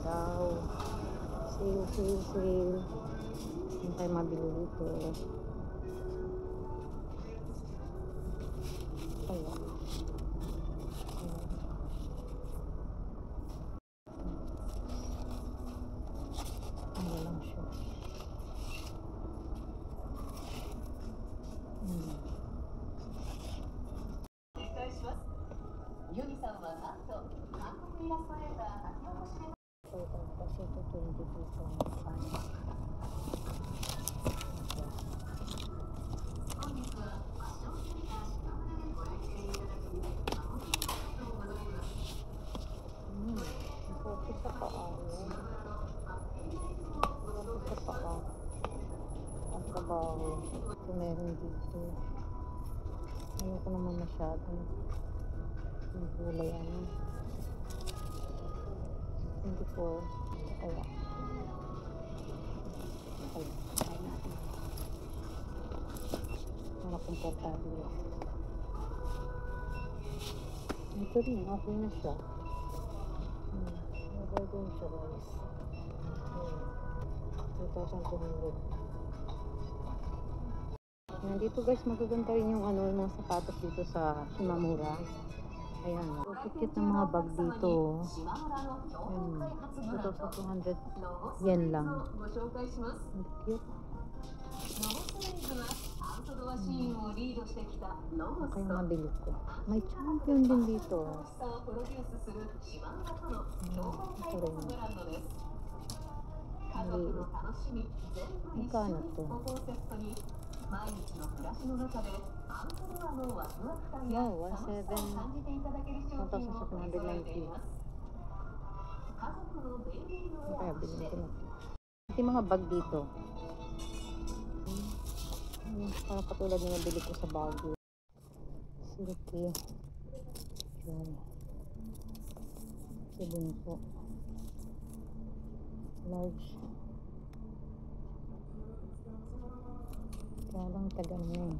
daw. Sale, sale, sale. Hindi tayo mabili dito. Kaya. Ano lang siya. Kasi ito 20 pesos. Focus sa paa. Focus sa paa. Ang trabaho. Ito meron dito. Ayoko naman masyado. Yung gulay ano. 24. Kaya. Okay. Kaya natin. Mga komportable. Ito rin. Okay na siya. Burger siya guys. 2,200. Nandito guys, magaganda rin yung ano, mga sapatos dito sa Shimamura. Ayan, so cute ng mga bag dito. Ayan, 2,200 yen lang. Cute. Okay, mabili ko. May champion din dito. Ito rin. Magkano to? Wow, 1,790. Kaya bilhin ko na. Ito yung mga bag dito. Parang katulad na nabili ko sa Baguio. Silky. Yun. Sibon po. Large. Kaya lang tagal na eh.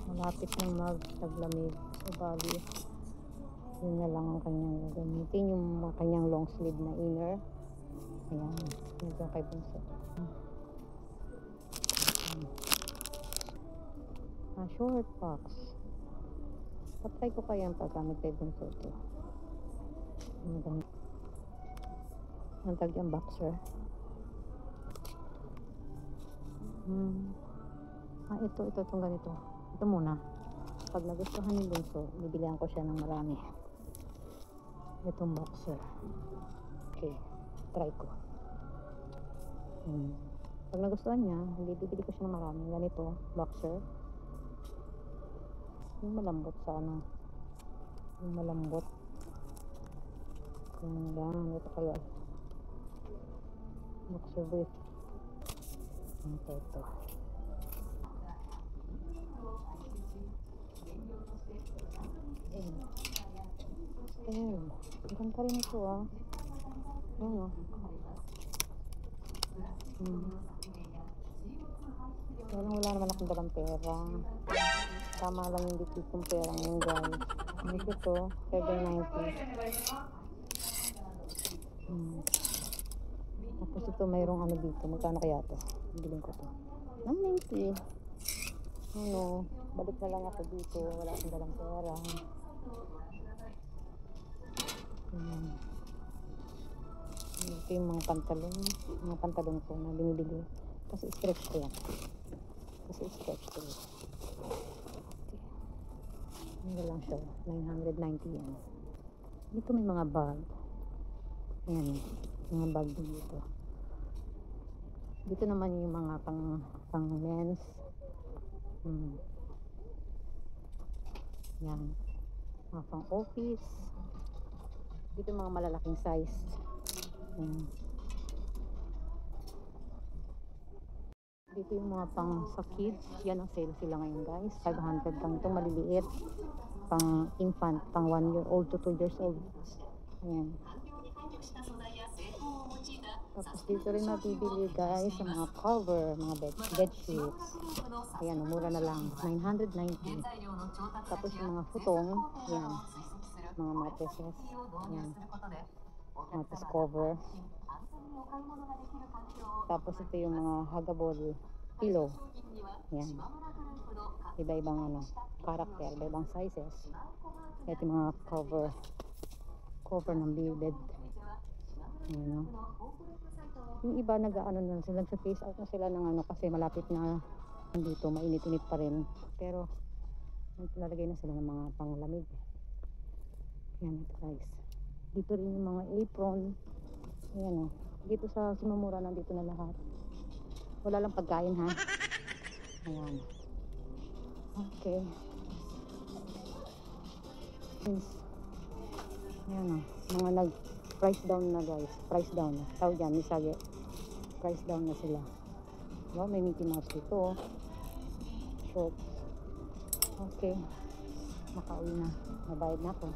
Malapit ng magtaglamig sa Baguio. Yun na lang ang kanyang gamitin. Yung kanyang long sleeve na inner. Ayan. Medyo kay Bunso. Short box. Patry ko kaya ang paggamit kay Bunso ito. Ang tag yung boxer. Ito itong ganito. Ito muna. Pag nagustuhan ni Bunso, bibilihan ko siya ng marami. Itong boxer. Okay. Try ko. Pag nagustuhan niya, bibili ko siya ng marami. Ganito, boxer. Yung malambot sa ano. Yung malambot. Yan, ito kaya. Boxer brief. Ito. Ayan. Ganda rin ito ah. Ayan. Wala naman akong dalang pera. Tama lang yung dito yung pera ngayon guys. Ito, 790. Tapos ito mayroong ano dito. Magkano kaya ito? Bilhin ko ito. 990. Ano, balik na lang ako dito. Wala akong dalang pera. Ito yung mga pantalon. Mga pantalon ko na binibili. Kasi stretch ko yan. Ano lang siya. 990 yan. Dito may mga bag. Ayan. Mga bag din dito. Dito naman yung mga pang men's. Yan. Mga pang office. Dito mga malalaking size. Dito yung mga pang sa kids. Yan ang sale sila ngayon guys. 500 lang ito maliliit. Pang infant, pang 1 year old to 2 years old. Ayan. Tapos dito rin mabibili guys sa mga cover, mga bed sheets. Ayan, mura na lang. 990. Tapos yung mga futong, yan. Mga mattresses. Ayan. Mattress cover. Tapos ito yung mga huggable pillow. Yan. Iba-ibang ano, character, iba-ibang sizes. Ito yung mga cover ng bed. Ayan, no? Yung iba nag-ano na sila, nagsa-face out na sila ng ano kasi malapit na dito, mainit-init pa rin. Pero naglalagay na sila ng mga panglamig. Yan ito guys. Dito rin yung mga apron. Ayan o. Dito sa Shimamura nandito na lahat. Wala lang pagkain ha. Ayan. Okay. Ayan o. Mga nag-price down na guys. Price down na. Tawag dyan, misage. Price down na sila. Wow, may Mickey Mouse dito. Shorts. Okay. Makauwi na. Nabayad na ako.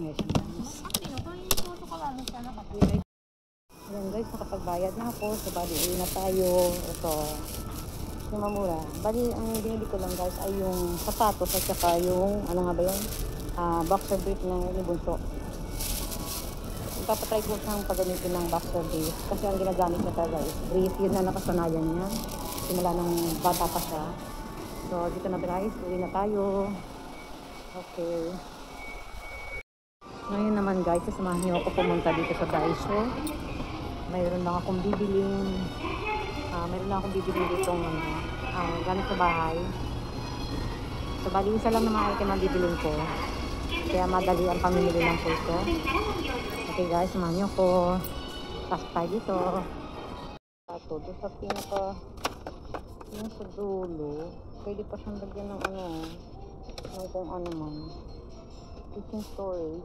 Yes, guys. Ayan guys, nakapagbayad na ako. So, bali, uwi na tayo. Ito. Shimamura. Bali, ang binili ko lang guys ay yung sapatos at saka yung, ano nga ba yun? Boxer brief ng Bunso. Ipapatry ko siyang paggamitin ng boxer brief. Kasi ang ginagamit niya talaga is brief. Yun na nakasanayan niya. Simula ng bata pa siya. So, dito na guys. Uwi na tayo. Okay. Ngayon naman guys, sasamahan niyo ako pumunta dito sa Daiso. Mayroon lang akong bibiling dito gamit sa bahay. So bali isa lang naman item ang bibiling ko. Kaya madali ang pamimili ng pulso. Okay guys, samahan niyo ako. Pasok tayo dito. Doon sa pinaka yung sa dulo, pwede pa siyang lagyan ng ano, ng kung ano man. Kitchen storage.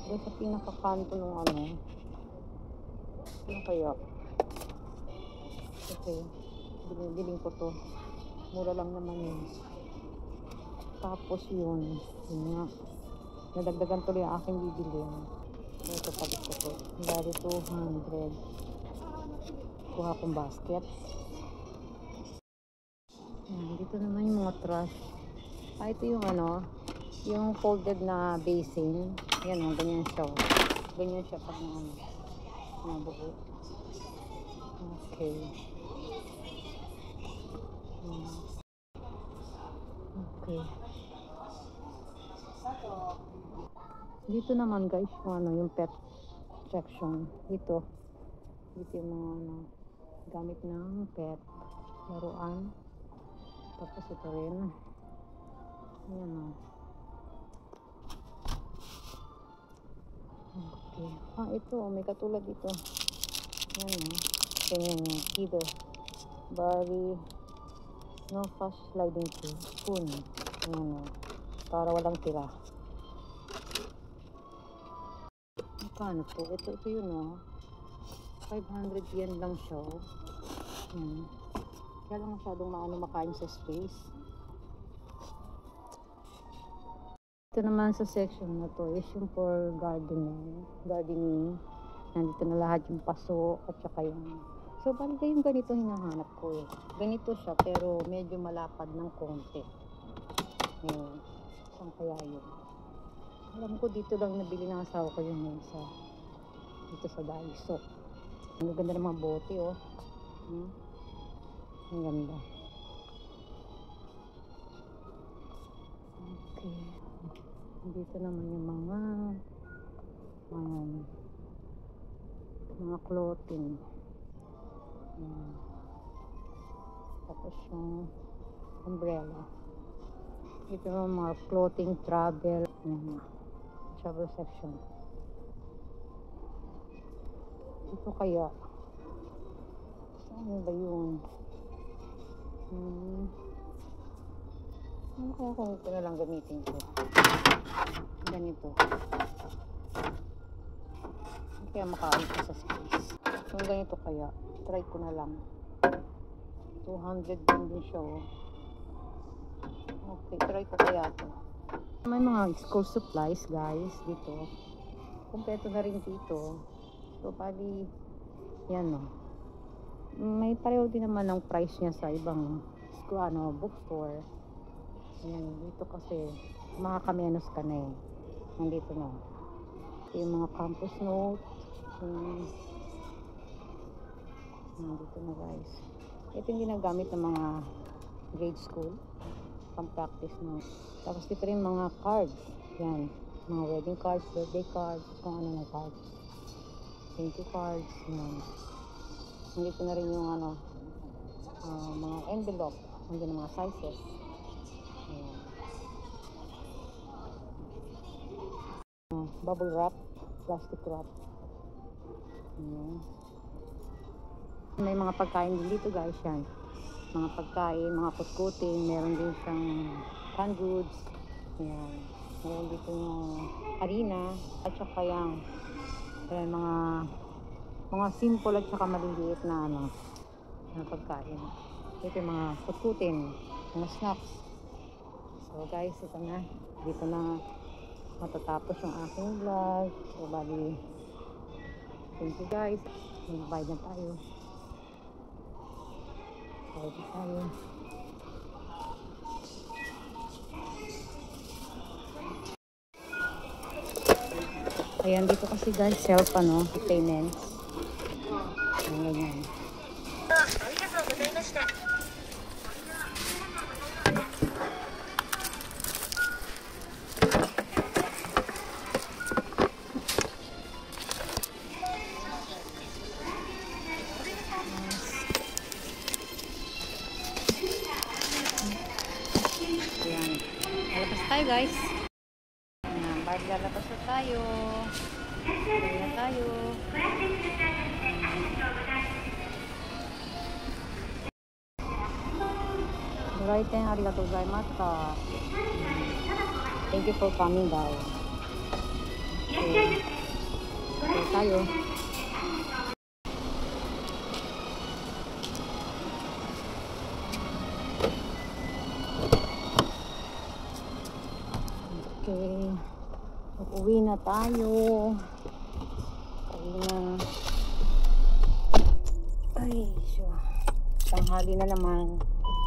Doon sa pinakakanto ng ano kaya okay, biling ko to, mura lang naman yun. Tapos yun nga, nadagdagan tuloy ang aking bibilin. Ito palit ko to, dari 200. Kuha akong basket. Dito naman yung mga trash. Ito yung ano, yung folded na basin. Yan o, ganyan siya. Ganyan siya pag nabuo. Okay. Okay. Dito naman guys, yung pet section. Dito yung mga gamit ng pet. Laruan. Tapos ito rin. Ayan o. Okay. Ito, may katulad dito. Ayan o. Ganyan yung either Barbie no fast sliding spoon. Ayan o. Para walang tira. Magkano po? Ito yun o. 500 yen lang siya o. Ayan. Kaya lang masyadong makain sa space. Ito naman sa section na to is yung for gardening. Nandito na lahat yung paso at saka yung... So, bali yung ganito hinahanap ko eh. Ganito siya pero medyo malapad ng konti. Ngayon, saan kaya yun? Alam ko dito lang nabili ng asawa ko yung dito sa Daiso. Ang ganda ng mga bote oh. Ang ganda. Okay. Dito naman yung mga clothing. Tapos yung umbrella. Ito yung mga clothing, travel section. Ito kaya saan ba yun? Ano kaya kung ito na lang gamitin ko? Ganito. Kaya makaalit ko sa space. Kung ganito kaya, try ko na lang. 200 din siya oh. Okay, try ko kaya ito. May mga school supplies guys dito. Kompleto na rin dito. So, bali, yan oh. May pareho din naman ang price niya sa ibang bookstore. Ayan, dito kasi makakamenos ka na eh. Nandito na. Ito yung mga campus note. Nandito na guys. Ito yung ginagamit ng mga grade school. Pang practice note. Tapos dito rin mga cards. Yan. Mga wedding cards, birthday cards, kung ano na cards. Thank you cards. Yan. Nandito na rin yung ano, mga envelope. Nandito na mga sizes. Ayan. Bubble wrap, plastic wrap. Ayan. May mga pagkain din dito guys, yan. Mga pagkain, mga kutkutin, meron din siyang canned goods. Ayan. Meron dito yung harina at saka yung mga simple at saka maliliit na ano, na pagkain. Ito yung mga kutkutin, mga snacks. So guys, ito na. Dito na matatapos yung aking vlog. So bali, thank you guys. Mag-bye na tayo. Bye na tayo. Ayan, dito kasi guys, self ano, payments. Ayan, ganyan. Ayan. Lalabas tayo guys. Ayan, lalabas na tayo. Ayan na tayo. Right, arigatou gozaimashita. Thank you for coming daw. Okay, tayo. Okay. Uuwi na tayo. Uwi na. Ay, sure. Tanghali na naman.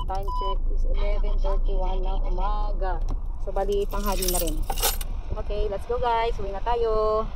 Time check is 11:31 ng umaga. So, bali, tanghali na rin. Okay, let's go guys. Uwi na tayo.